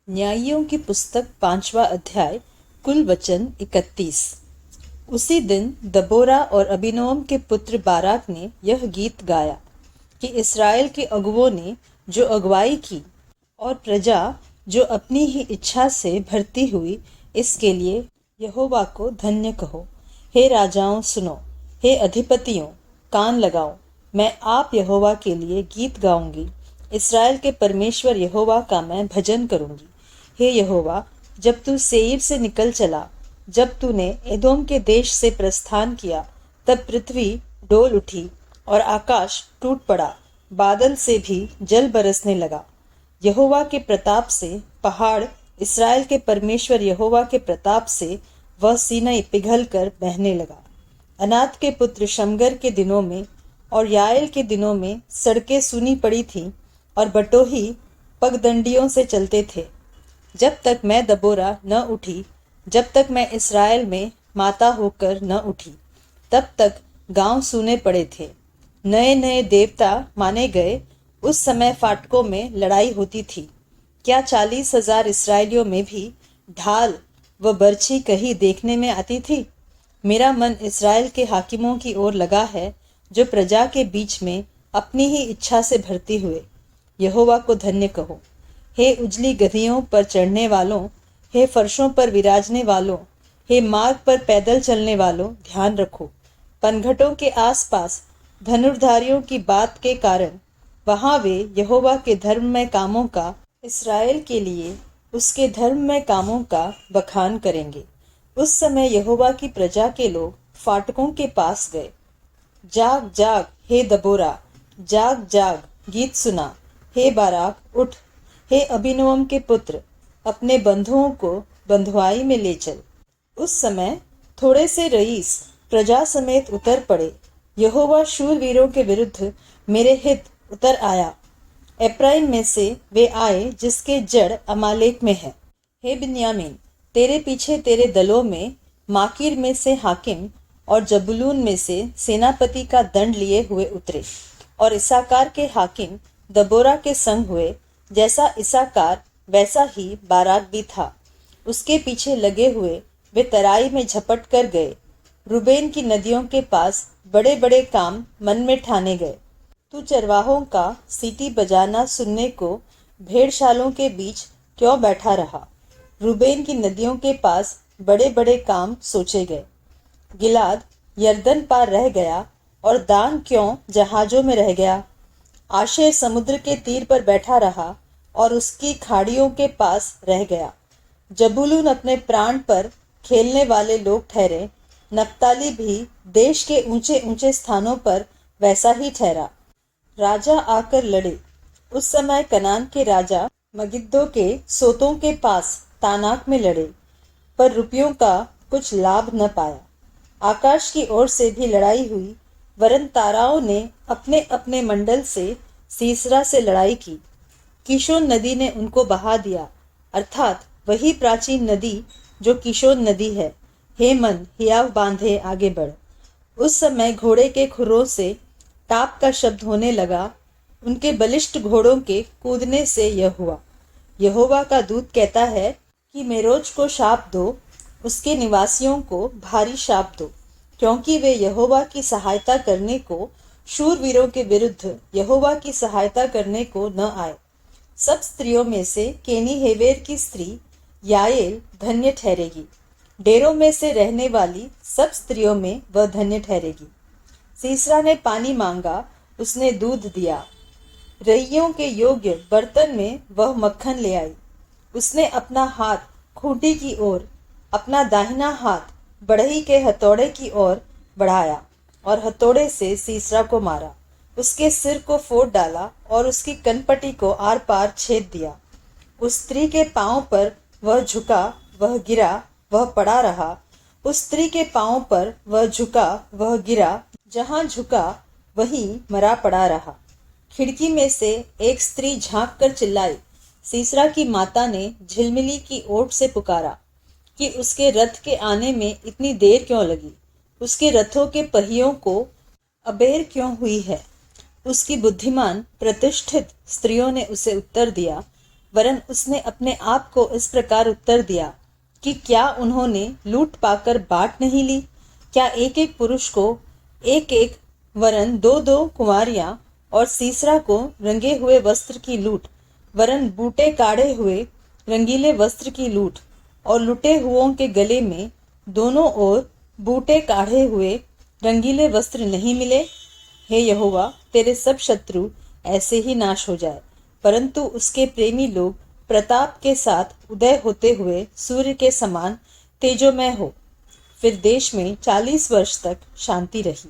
न्यायियों की पुस्तक 5वां अध्याय। कुल वचन 31। उसी दिन दबोरा और अबीनोअम के पुत्र बाराक ने यह गीत गाया कि इस्राएल के अगुवों ने जो अगुवाई की और प्रजा जो अपनी ही इच्छा से भरती हुई, इसके लिए यहोवा को धन्य कहो। हे राजाओं सुनो, हे अधिपतियों कान लगाओ। मैं आप यहोवा के लिए गीत गाऊंगी, इस्राएल के परमेश्वर यहोवा का मैं भजन करूंगी। हे यहोवा, जब तू सेईर से निकल चला, जब तूने एदोम के देश से प्रस्थान किया, तब पृथ्वी डोल उठी और आकाश टूट पड़ा, बादल से भी जल बरसने लगा। यहोवा के प्रताप से पहाड़, इस्राएल के परमेश्वर यहोवा के प्रताप से वह सीनै पिघल कर बहने लगा। अनात के पुत्र शमगर के दिनों में और याएल के दिनों में सड़कें सूनी पड़ी थीं और बटोही पगडंडियों से चलते थे। जब तक मैं दबोरा न उठी, जब तक मैं इस्राएल में माता होकर न उठी, तब तक गांव सूने पड़े थे। नए नए देवता माने गए। उस समय फाटकों में लड़ाई होती थी। क्या 40,000 इसराइलियों में भी ढाल व बर्छी कहीं देखने में आती थी? मेरा मन इस्राएल के हाकिमों की ओर लगा है, जो प्रजा के बीच में अपनी ही इच्छा से भरती हुए। यहोवा को धन्य कहो। हे उजली गधियों पर चढ़ने वालों, हे फर्शों पर विराजने वालों, हे मार्ग पर पैदल चलने वालों, ध्यान रखो। पनघटों के आसपास धनुर्धारियों की बात के कारण वहां वे यहोवा के धर्ममय कामों का, इस्राएल के लिए उसके धर्ममय कामों का बखान करेंगे। उस समय यहोवा की प्रजा के लोग फाटकों के पास गए। जाग जाग हे दबोरा, जाग जाग, गीत सुना। हे बाराक उठ, हे अबीनोअम के पुत्र, अपने बंधुओं को बंधुआई में ले चल। उस समय थोड़े से रईस प्रजा समेत उतर पड़े। यहोवा शूरवीरों के विरुद्ध मेरे हित उतर आया। एप्राइम में से वे आए जिसके जड़ अमालेक में है। हे बिन्यामीन, तेरे पीछे तेरे दलों में माकीर में से हाकिम और जबुलून में से सेनापति का दंड लिए हुए उतरे। और इसाकार के हाकिम दबोरा के संग हुए। जैसा इसाकार वैसा ही बाराक भी था। उसके पीछे लगे हुए वे तराई में झपट कर गए। रुबेन की नदियों के पास बड़े बड़े काम मन में ठाने गए। तू चरवाहों का सीटी बजाना सुनने को भेड़शालों के बीच क्यों बैठा रहा? रुबेन की नदियों के पास बड़े बड़े काम सोचे गए। गिलाद यर्दन पार रह गया और दान क्यों जहाजों में रह गया? आशेर समुद्र के तीर पर बैठा रहा और उसकी खाड़ियों के पास रह गया। जबूलून अपने प्राण पर खेलने वाले लोग ठहरे। नप्ताली भी देश के ऊंचे ऊंचे स्थानों पर वैसा ही ठहरा। राजा आकर लड़े। उस समय कनान के राजा मगिद्दो के सोतों के पास तानाक में लड़े, पर रुपयों का कुछ लाभ न पाया। आकाश की ओर से भी लड़ाई हुई, वरन ताराओं ने अपने अपने मंडल से सीसरा से लड़ाई की। किशोन नदी ने उनको बहा दिया, अर्थात वही प्राचीन नदी जो किशोन नदी है। हे मन, हियाव बांधे आगे बढ़। उस समय घोड़े के खुरों से टाप का शब्द होने लगा। उनके बलिष्ठ घोड़ों के कूदने से यह हुआ। यहोवा का दूत कहता है कि मेरोज को शाप दो, उसके निवासियों को भारी शाप दो, क्योंकि वे यहोवा की सहायता करने को, शूरवीरों के विरुद्ध यहोवा की सहायता करने को न आए। सब स्त्रियों में से केनी हेवेर की स्त्री याएल धन्य ठहरेगी। डेरों में से रहने वाली सब स्त्रियों में वह धन्य ठहरेगी। सीसरा ने पानी मांगा, उसने दूध दिया। रइयों के योग्य बर्तन में वह मक्खन ले आई। उसने अपना हाथ खूंटी की ओर, अपना दाहिना हाथ बढ़ई के हथौड़े की ओर बढ़ाया और हथौड़े से सीसरा को मारा। उसके सिर को फोड़ डाला और उसकी कनपटी को आर पार छेद दिया। उस स्त्री के पांव पर वह झुका, वह गिरा, वह पड़ा रहा। उस स्त्री के पांव पर वह झुका, वह गिरा, जहां झुका वहीं मरा पड़ा रहा। खिड़की में से एक स्त्री झांक कर चिल्लाई। सीसरा की माता ने झिलमिली की ओट से पुकारा कि उसके रथ के आने में इतनी देर क्यों लगी? उसके रथों के पहियों को अबेर क्यों हुई है? उसकी बुद्धिमान प्रतिष्ठित स्त्रियों ने उसे उत्तर दिया, वरन उसने अपने आप को इस प्रकार उत्तर दिया कि क्या उन्होंने लूट पाकर बांट नहीं ली? क्या एक एक पुरुष को एक एक वरन दो दो कुंवारियां और सीसरा को रंगे हुए वस्त्र की लूट, वरन बूटे काढ़े हुए रंगीले वस्त्र की लूट, और लुटे हुओं के गले में दोनों ओर बूटे काढ़े हुए रंगीले वस्त्र नहीं मिले? हे यहोवा, तेरे सब शत्रु ऐसे ही नाश हो जाए, परंतु उसके प्रेमी लोग प्रताप के साथ उदय होते हुए सूर्य के समान तेजोमय हो। फिर देश में 40 वर्ष तक शांति रही।